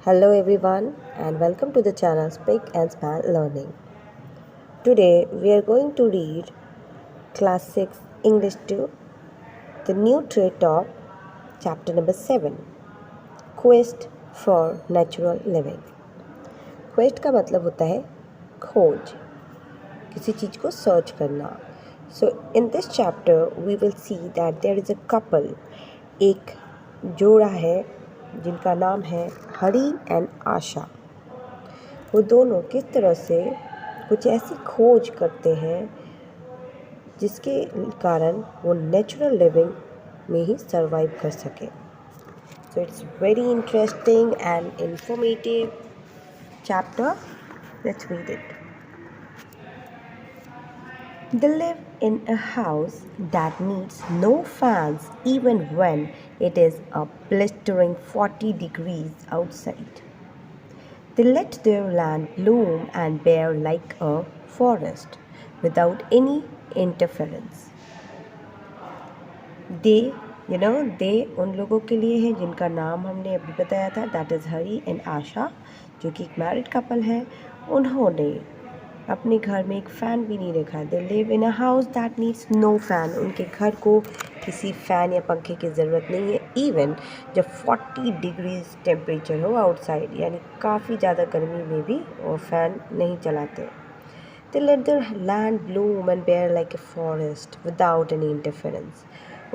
Hello everyone and welcome to the channel Speak and Span Learning. Today we are going to read Class 6 English 2, the new trade talk, chapter number 7, Quest for Natural Living. Quest का मतलब होता है खोज, किसी चीज़ को search करना. So in this chapter we will see that there is a couple, एक जोड़ा है जिनका नाम है हरी एंड आशा. वो दोनों किस तरह से कुछ ऐसी खोज करते हैं जिसके कारण वो नेचुरल लिविंग में ही सरवाइव कर सके. So it's very interesting and informative chapter. Let's read it. They live in a house that needs no fans even when it is a blistering 40 degrees outside. They let their land bloom and bear like a forest without any interference. They उन लोगों के लिए है जिनका नाम हमने अभी बताया था, दैट इज़ हरी एंड आशा, जो कि एक मैरिड कपल है. उन्होंने अपने घर में एक फ़ैन भी नहीं रखा. They live in a house that needs no fan. उनके घर को किसी फ़ैन या पंखे की ज़रूरत नहीं है. इवन जब 40 डिग्रीज टेम्परेचर हो आउटसाइड, यानी काफ़ी ज़्यादा गर्मी में भी वो फ़ैन नहीं चलाते. They let their land bloom and bare like a forest without any interference.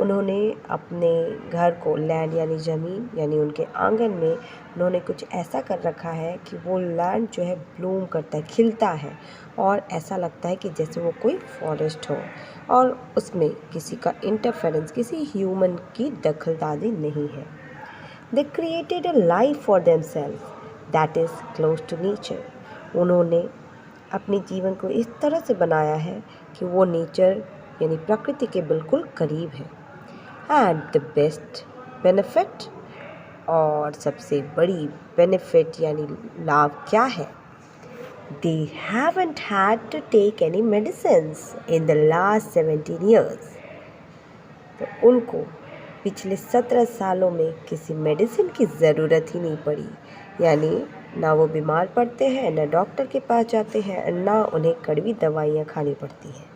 उन्होंने अपने घर को, लैंड यानी ज़मीन यानी उनके आंगन में उन्होंने कुछ ऐसा कर रखा है कि वो लैंड जो है ब्लूम करता है, खिलता है, और ऐसा लगता है कि जैसे वो कोई फॉरेस्ट हो, और उसमें किसी का इंटरफेरेंस, किसी ह्यूमन की दखलंदाजी नहीं है. They created a life for themselves that is close to nature. उन्होंने अपने जीवन को इस तरह से बनाया है कि वो नेचर यानी प्रकृति के बिल्कुल करीब है. एंड द बेस्ट बेनिफिट, और सबसे बड़ी बेनिफिट यानी लाभ क्या है? They haven't had to take any medicines in the last 17 years. तो उनको पिछले 17 सालों में किसी मेडिसिन की ज़रूरत ही नहीं पड़ी. यानी ना वो बीमार पड़ते हैं, ना डॉक्टर के पास जाते हैं, ना उन्हें कड़वी दवाइयाँ खानी पड़ती हैं.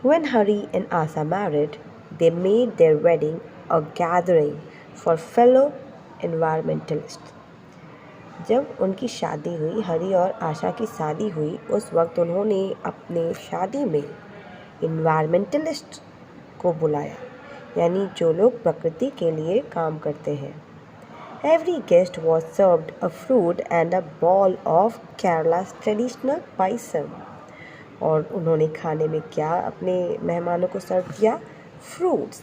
When Hari and Asa married, they made their wedding a gathering for fellow environmentalists. जब उनकी शादी हुई, हरी और आशा की शादी हुई, उस वक्त उन्होंने अपने शादी में इन्वायरमेंटलिस्ट को बुलाया, यानी जो लोग प्रकृति के लिए काम करते हैं. Every guest was served a fruit and a ball of Kerala's traditional paisam. और उन्होंने खाने में क्या अपने मेहमानों को सर्व किया? फ्रूट्स,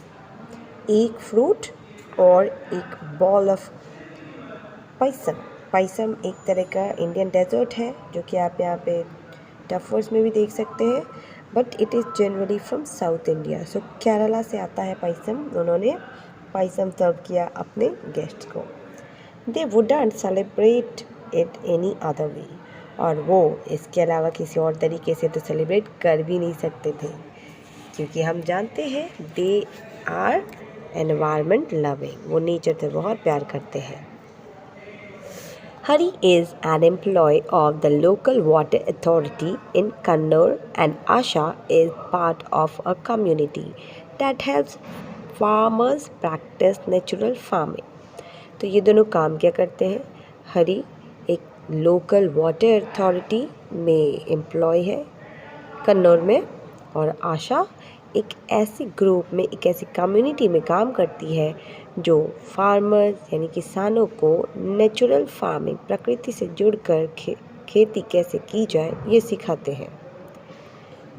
एक फ्रूट और एक बॉल ऑफ पायसम. पायसम एक तरह का इंडियन डेजर्ट है जो कि आप यहाँ पे टफर्स में भी देख सकते हैं, but it is generally from South India. So Kerala से आता है पायसम. उन्होंने पायसम सर्व किया अपने गेस्ट्स को. They wouldn't celebrate it any other way. और वो इसके अलावा किसी और तरीके से तो सेलिब्रेट कर भी नहीं सकते थे, क्योंकि हम जानते हैं दे आर एनवायरमेंट लविंग. वो नेचर से बहुत प्यार करते हैं. Hari is an employee of the local water authority in Kannur and Asha is part of a community that helps farmers practice natural farming. तो ये दोनों काम क्या करते हैं? हरी एक लोकल वाटर अथॉरिटी में एम्प्लॉय है कन्नौर में, और आशा एक ऐसी ग्रुप में, एक ऐसी कम्युनिटी में काम करती है जो फार्मर्स यानी किसानों को नेचुरल फार्मिंग, प्रकृति से जुड़कर खेती कैसे की जाए ये सिखाते हैं.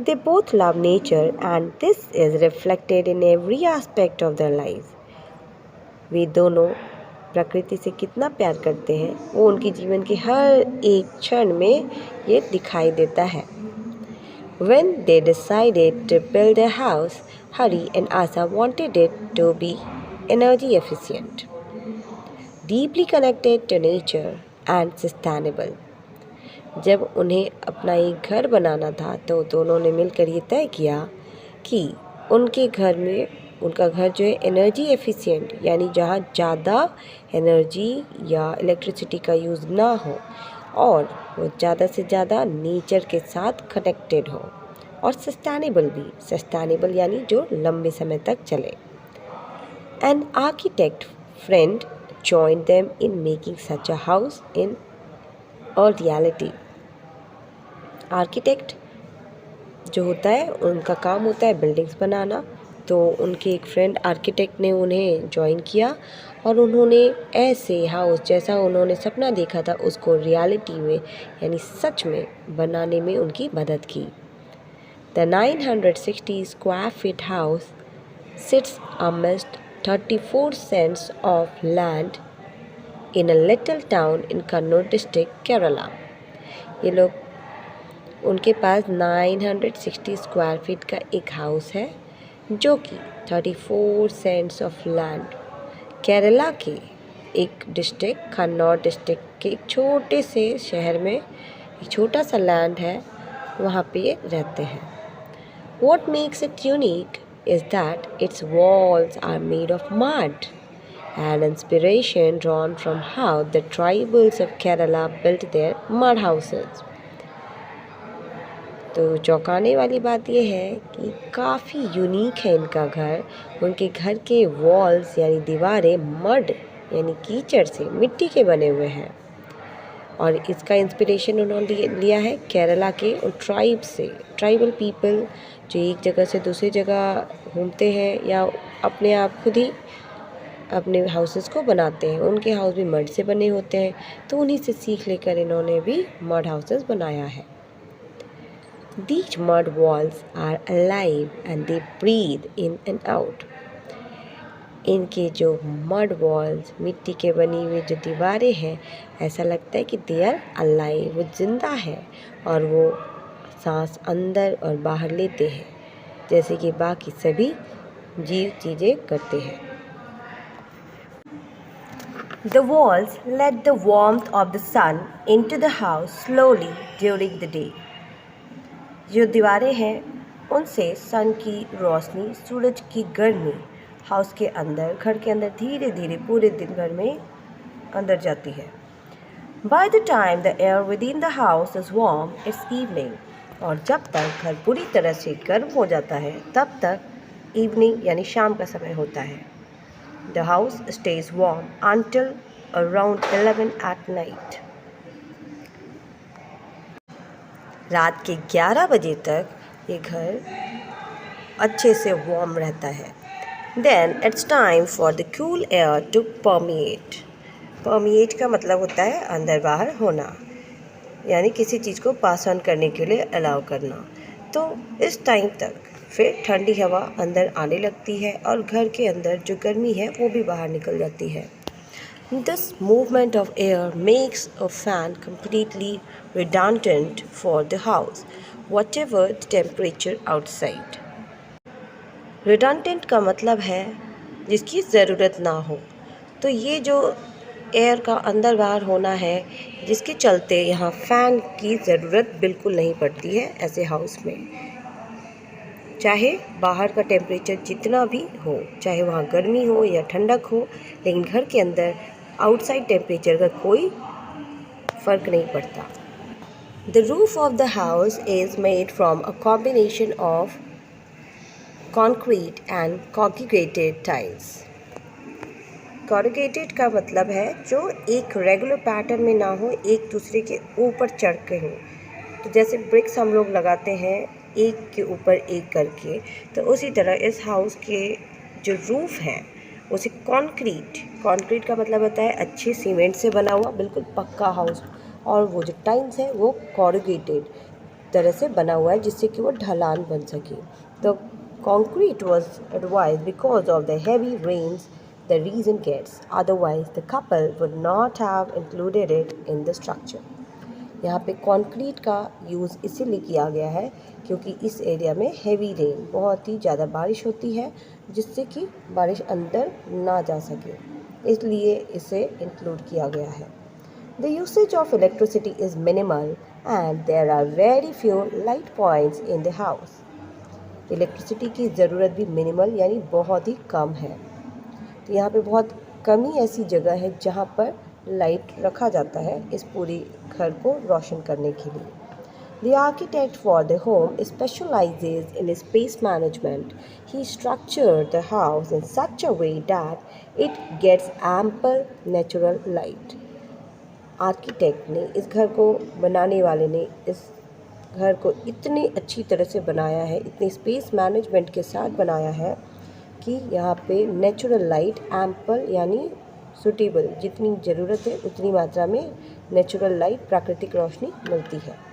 They both love nature and this is reflected in every aspect of their life. वे दोनों प्रकृति से कितना प्यार करते हैं वो उनके जीवन के हर एक क्षण में ये दिखाई देता है. When they decided to build a house, Hari and Asa wanted it to be energy efficient, deeply connected to nature and sustainable. जब उन्हें अपना एक घर बनाना था तो दोनों ने मिलकर ये तय किया कि उनके घर में उनका घर जो है एनर्जी एफिशिएंट यानी जहाँ ज़्यादा एनर्जी या इलेक्ट्रिसिटी का यूज़ ना हो और वो ज़्यादा से ज़्यादा नेचर के साथ कनेक्टेड हो और सस्टेनेबल भी, सस्टेनेबल यानी जो लंबे समय तक चले। An architect friend joined them in making such a house in a reality. Architect जो होता है उनका काम होता है बिल्डिंग्स बनाना, तो उनके एक फ्रेंड आर्किटेक्ट ने उन्हें ज्वाइन किया और उन्होंने ऐसे हाउस जैसा उन्होंने सपना देखा था उसको रियलिटी में यानी सच में बनाने में उनकी मदद की। The 960 square feet house sits amidst 34 cents of land in a little town in Kannur district, Kerala. ये लोग उनके पास 960 स्क्वायर फीट का एक हाउस है जो कि 34 सेंट्स ऑफ लैंड केरला के एक डिस्ट्रिक्ट कन्नौर डिस्ट्रिक्ट के एक छोटे से शहर में एक छोटा सा लैंड है, वहाँ पे ये रहते हैं। What makes it unique is that its walls are made of mud, an inspiration drawn from how the tribals of Kerala built their mud houses. तो चौंकाने वाली बात यह है कि काफ़ी यूनिक है इनका घर। उनके घर के वॉल्स यानी दीवारें मड यानी कीचड़ से मिट्टी के बने हुए हैं और इसका इंस्पिरेशन उन्होंने लिया है केरला के उन ट्राइब से। ट्राइबल पीपल जो एक जगह से दूसरी जगह घूमते हैं या अपने आप खुद ही अपने हाउसेस को बनाते हैं, उनके हाउस भी मड से बने होते हैं, तो उन्हीं से सीख लेकर इन्होंने भी मड हाउसेस बनाया है। These mud walls are alive and they breathe in and out. इनके जो मड वॉल्स मिट्टी के बनी हुई जो दीवारें हैं, ऐसा लगता है कि दे आर अलाइव, वो जिंदा है और वो सांस अंदर और बाहर लेते हैं जैसे कि बाकी सभी जीव चीज़ें करते हैं। The walls let the warmth of the sun into the house slowly during the day. जो दीवारें हैं उनसे सन की रोशनी, सूरज की गर्मी हाउस के अंदर, घर के अंदर धीरे धीरे पूरे दिन भर में अंदर जाती है। By the time the air within the house is warm, it's evening. और जब तक घर पूरी तरह से गर्म हो जाता है तब तक इवनिंग यानी शाम का समय होता है। The house stays warm until around 11 at night. रात के 11 बजे तक ये घर अच्छे से वार्म रहता है। Then it's time for the cool air to permeate. Permeate का मतलब होता है अंदर बाहर होना, यानी किसी चीज़ को पास ऑन करने के लिए अलाउ करना। तो इस टाइम तक फिर ठंडी हवा अंदर आने लगती है और घर के अंदर जो गर्मी है वो भी बाहर निकल जाती है। This movement of air makes a fan completely redundant for the house, whatever the temperature outside. Redundant का मतलब है जिसकी ज़रूरत ना हो। तो ये जो एयर का अंदर बाहर होना है जिसके चलते यहाँ फ़ैन की ज़रूरत बिल्कुल नहीं पड़ती है ऐसे हाउस में। चाहे बाहर का टेम्परेचर जितना भी हो, चाहे वहाँ गर्मी हो या ठंडक हो, लेकिन घर के अंदर आउटसाइड टेम्परेचर का कोई फ़र्क नहीं पड़ता। The roof of the house is made from a combination of concrete and corrugated tiles. corrugated का मतलब है जो एक रेगुलर पैटर्न में ना हो, एक दूसरे के ऊपर चढ़ के हो। तो जैसे ब्रिक्स हम लोग लगाते हैं एक के ऊपर एक करके, तो उसी तरह इस हाउस के जो रूफ़ है उसे कंक्रीट का मतलब होता है अच्छे सीमेंट से बना हुआ बिल्कुल पक्का हाउस, और वो जो टाइल्स है वो corrugated तरह से बना हुआ है जिससे कि वो ढलान बन सके। तो concrete was advised because of the heavy rains the region gets, otherwise the couple would not have included it in the structure. यहाँ पे कंक्रीट का यूज़ इसीलिए किया गया है क्योंकि इस एरिया में हेवी रेन, बहुत ही ज़्यादा बारिश होती है जिससे कि बारिश अंदर ना जा सके, इसलिए इसे इंक्लूड किया गया है। The usage of electricity is minimal and there are very few light points in the house. Electricity की ज़रूरत भी मिनिमल यानी बहुत ही कम है। तो यहाँ पे बहुत कम ही ऐसी जगह है जहाँ पर लाइट रखा जाता है इस पूरी घर को रोशन करने के लिए। The architect for the home specializes in space management. He structured the house in such a way that it gets ample natural light. Architect ने, इस घर को बनाने वाले ने इस घर को इतनी अच्छी तरह से बनाया है, इतनी स्पेस मैनेजमेंट के साथ बनाया है कि यहाँ पे नेचुरल लाइट एम्पल यानी सुटेबल, जितनी ज़रूरत है उतनी मात्रा में नेचुरल लाइट, प्राकृतिक रोशनी मिलती है।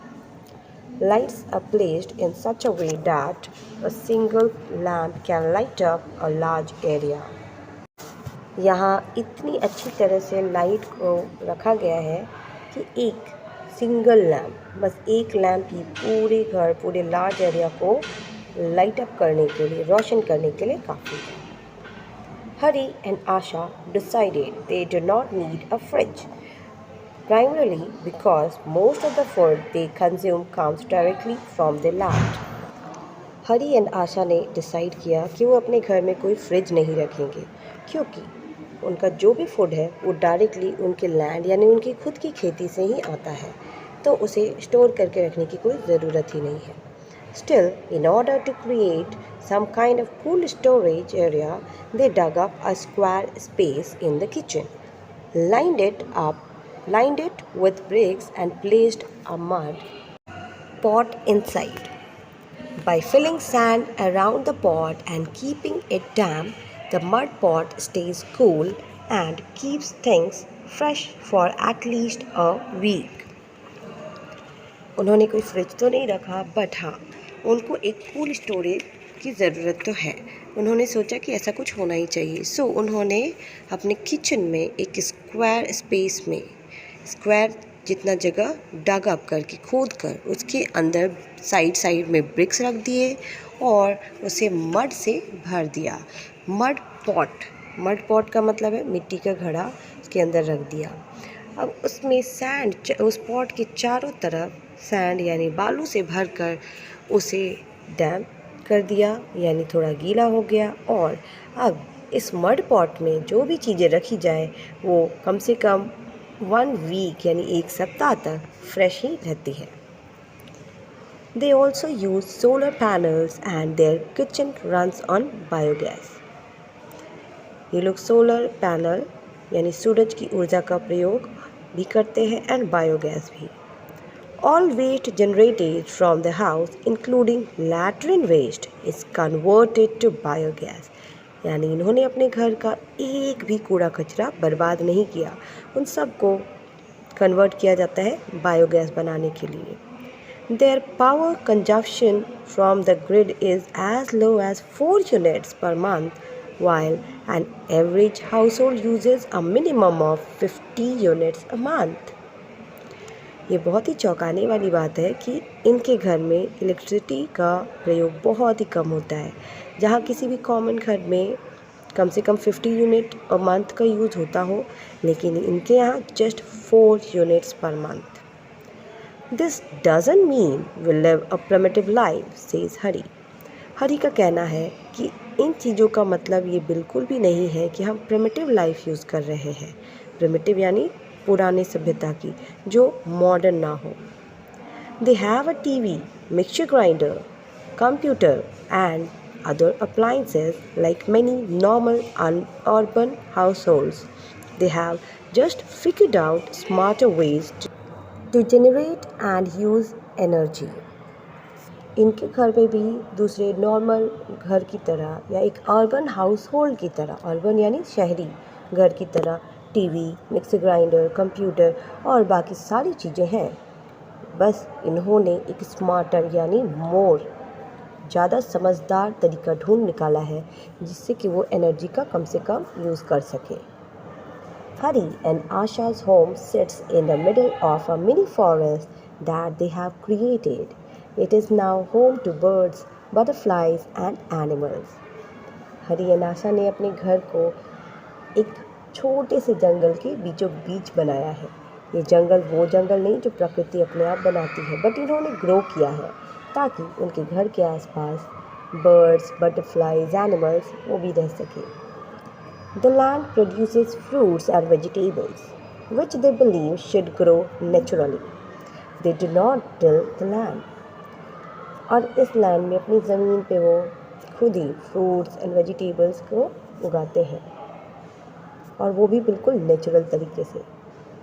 Lights are placed in such a way that a single lamp can light up a large area. यहाँ इतनी अच्छी तरह से लाइट को रखा गया है कि एक सिंगल लैम्प, बस एक लैम्प ही पूरे घर, पूरे लार्ज एरिया को लाइट अप करने के लिए, रोशन करने के लिए काफ़ी है। Hari and Asha decided they do not need a fridge, primarily because most of the food they consume comes directly from the land. Hari and Asha ने डिसाइड किया कि वो अपने घर में कोई फ्रिज नहीं रखेंगे, क्योंकि उनका जो भी फूड है वो डायरेक्टली उनके लैंड यानी उनकी खुद की खेती से ही आता है, तो उसे स्टोर करके रखने की कोई ज़रूरत ही नहीं है। Still, in order to create some kind of cool storage area, they dug up a square space in the kitchen, lined it with bricks and placed a mud pot inside. By filling sand around the pot and keeping it damp, the mud pot stays cool and keeps things fresh for at least a week. उन्होंने कोई fridge तो नहीं रखा, but हाँ, उनको एक cool storage की ज़रूरत तो है। उन्होंने सोचा कि ऐसा कुछ होना ही चाहिए, सो उन्होंने अपने किचन में एक स्क्वायर स्पेस में, स्क्वायर जितना जगह डग अप करके, खोद कर उसके अंदर साइड में ब्रिक्स रख दिए और उसे मड से भर दिया। मड पॉट का मतलब है मिट्टी का घड़ा, उसके अंदर रख दिया। अब उसमें सैंड, उस पॉट के चारों तरफ सैंड यानी बालू से भरकर उसे डैम्प कर दिया, यानी थोड़ा गीला हो गया। और अब इस मड पॉट में जो भी चीज़ें रखी जाए वो कम से कम 1 वीक यानी 1 सप्ताह तक फ्रेश ही रहती है। They also use solar panels and their kitchen runs on biogas. ये लोग सोलर पैनल यानी सूरज की ऊर्जा का प्रयोग भी करते हैं एंड बायोगैस भी। All waste generated from the house, including latrine waste, is converted to biogas. यानी इन्होंने अपने घर का एक भी कूड़ा कचरा बर्बाद नहीं किया, उन सब को कन्वर्ट किया जाता है बायोगैस बनाने के लिए। Their power consumption from the grid is as low as 4 units per month, while an average household uses a minimum of 50 units a month. ये बहुत ही चौंकाने वाली बात है कि इनके घर में इलेक्ट्रिसिटी का प्रयोग बहुत ही कम होता है। जहाँ किसी भी कॉमन घर में कम से कम 50 यूनिट अ मंथ का यूज़ होता हो, लेकिन इनके यहाँ just 4 units per month. This doesn't mean we live a primitive life, says Hari. Hari का कहना है कि इन चीज़ों का मतलब ये बिल्कुल भी नहीं है कि हम प्रिमिटिव लाइफ यूज़ कर रहे हैं। प्रिमिटिव यानी पुराने सभ्यता की, जो मॉडर्न ना हो। They have a TV, mixture grinder, computer and other appliances like many normal urban households. They have just figured out smarter ways to generate and use energy. इनके घर में भी दूसरे नॉर्मल घर की तरह या एक अर्बन हाउस होल्ड की तरह, अर्बन यानी शहरी घर की तरह टीवी, मिक्सर ग्राइंडर, कंप्यूटर और बाकी सारी चीज़ें हैं। बस इन्होंने एक स्मार्टर यानी मोर ज़्यादा समझदार तरीका ढूंढ निकाला है जिससे कि वो एनर्जी का कम से कम यूज़ कर सके। Hari and Asha's home sits in the middle of a mini forest that they have created. It is now home to birds, butterflies and animals. Hari and Asha ने अपने घर को एक छोटे से जंगल के बीचों बीच बनाया है। ये जंगल वो जंगल नहीं जो प्रकृति अपने आप बनाती है, बट इन्होंने ग्रो किया है ताकि उनके घर के आसपास बर्ड्स, बटरफ्लाइज, एनिमल्स वो भी रह सके। The land produces fruits and vegetables which they believe should grow naturally. They do not till the land. और इस लैंड में अपनी ज़मीन पे वो खुद ही फ्रूट्स एंड वेजिटेबल्स को उगाते हैं, और वो भी बिल्कुल नेचुरल तरीके से।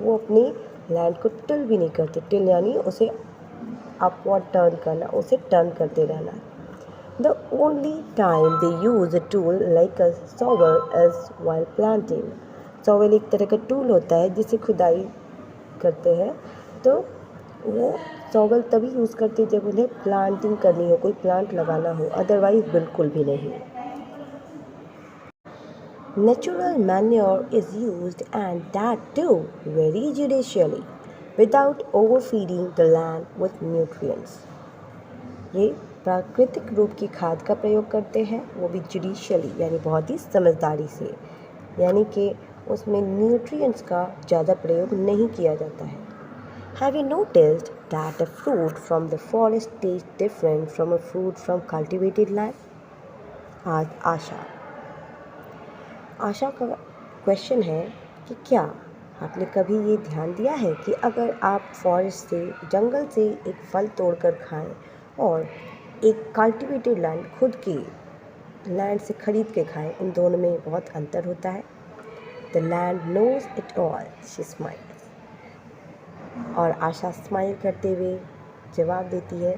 वो अपनी लैंड को टिल भी नहीं करते। टिल यानी उसे अपवर्ड टर्न करना, उसे टर्न करते रहना। The only time they use a tool like a shovel is while planting. Shovel एक तरह का टूल होता है जिसे खुदाई करते हैं, तो वो सॉवल तभी यूज़ करते हैं जब उन्हें प्लांटिंग करनी हो, कोई प्लांट लगाना हो, अदरवाइज बिल्कुल भी नहीं। Natural manure is used, and that too very judicially, without overfeeding the land with nutrients. ये प्राकृतिक रूप की खाद का प्रयोग करते हैं, वो भी जुडिशियली यानी बहुत ही समझदारी से, यानी कि उसमें न्यूट्रिएंट्स का ज़्यादा प्रयोग नहीं किया जाता है। Have you noticed that a fruit from the forest tastes different from a fruit from cultivated land? आज आशा का क्वेश्चन है कि क्या आपने कभी ये ध्यान दिया है कि अगर आप फॉरेस्ट से, जंगल से एक फल तोड़कर खाएं और एक कल्टिवेटेड लैंड, खुद के लैंड से ख़रीद के खाएं, इन दोनों में बहुत अंतर होता है। The land knows it all, she smiles. और आशा स्माइल करते हुए जवाब देती है,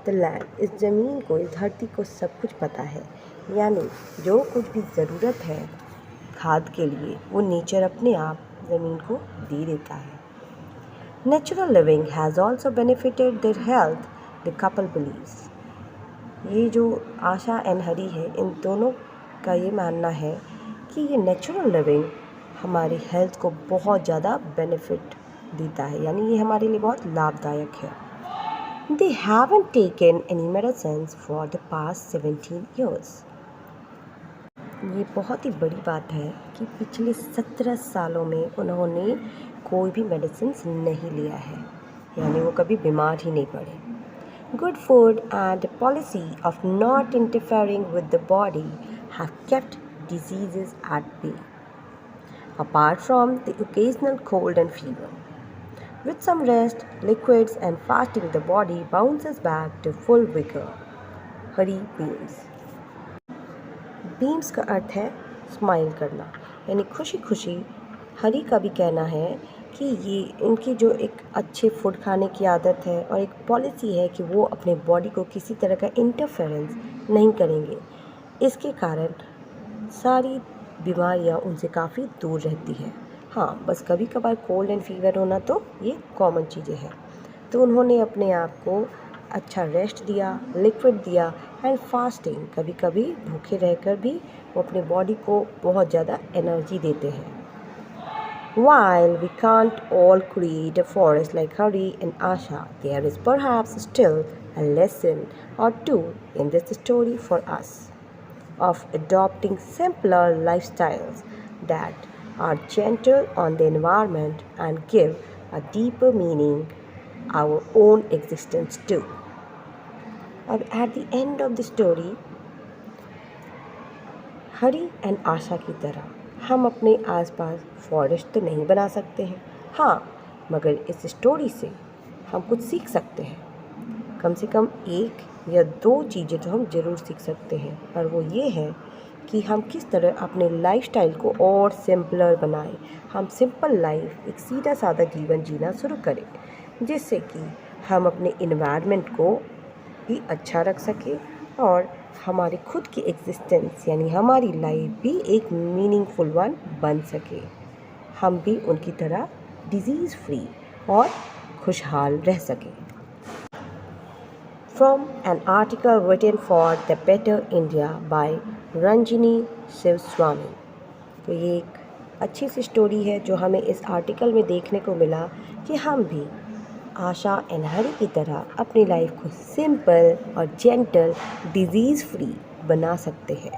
द लैंड, इस ज़मीन को, इस धरती को सब कुछ पता है, यानी जो कुछ भी ज़रूरत है खाद के लिए वो नेचर अपने आप ज़मीन को दे देता है। Natural living has also benefited their health, the couple believes. ये जो आशा एंड हरी है, इन दोनों का ये मानना है कि ये नेचुरल लिविंग हमारी हेल्थ को बहुत ज़्यादा बेनिफिट देता है, यानी ये हमारे लिए बहुत लाभदायक है। They haven't taken any medicines for the past 17 years। ये बहुत ही बड़ी बात है कि पिछले 17 सालों में उन्होंने कोई भी मेडिसिन नहीं लिया है, यानी वो कभी बीमार ही नहीं पड़े। Good food and policy of not interfering with the body have kept diseases at bay, apart from the occasional cold and fever. With some rest, liquids and fasting, the body bounces back to full vigor. Hari beams. Beams का अर्थ है smile करना, यानी खुशी खुशी। हरी का भी कहना है कि ये इनकी जो एक अच्छे फूड खाने की आदत है और एक पॉलिसी है कि वो अपने बॉडी को किसी तरह का इंटरफेरेंस नहीं करेंगे, इसके कारण सारी बीमारियां उनसे काफ़ी दूर रहती है। हाँ, बस कभी कभार कोल्ड एंड फीवर होना तो ये कॉमन चीज़ें हैं। तो उन्होंने अपने आप को अच्छा रेस्ट दिया, लिक्विड दिया एंड फास्टिंग, कभी कभी भूखे रहकर भी वो अपने बॉडी को बहुत ज़्यादा एनर्जी देते हैं। While we can't all create a forest like Hari and Asha, there is perhaps still a lesson or two in this story for us of adopting simpler lifestyles that are gentle on the environment and give a deeper meaning our own existence too. अब at the end of the story, Hari and Asha की तरह हम अपने आसपास forest तो नहीं बना सकते हैं, हाँ, मगर इस स्टोरी से हम कुछ सीख सकते हैं। कम से कम एक या दो चीज़ें तो हम ज़रूर सीख सकते हैं, और वो ये है कि हम किस तरह अपने लाइफस्टाइल को और सिंपलर बनाएं। हम सिंपल लाइफ, एक सीधा साधा जीवन जीना शुरू करें, जिससे कि हम अपने इन्वायरमेंट को भी अच्छा रख सकें और हमारी खुद की एग्जिस्टेंस यानी हमारी लाइफ भी एक मीनिंगफुल वन बन सके। हम भी उनकी तरह डिजीज़ फ्री और खुशहाल रह सकें। From an article written for The Better India by रंजिनी Shivswami. तो ये एक अच्छी सी स्टोरी है जो हमें इस आर्टिकल में देखने को मिला कि हम भी आशा एंड हरी की तरह अपनी लाइफ को सिंपल और जेंटल, डिजीज़ फ्री बना सकते हैं।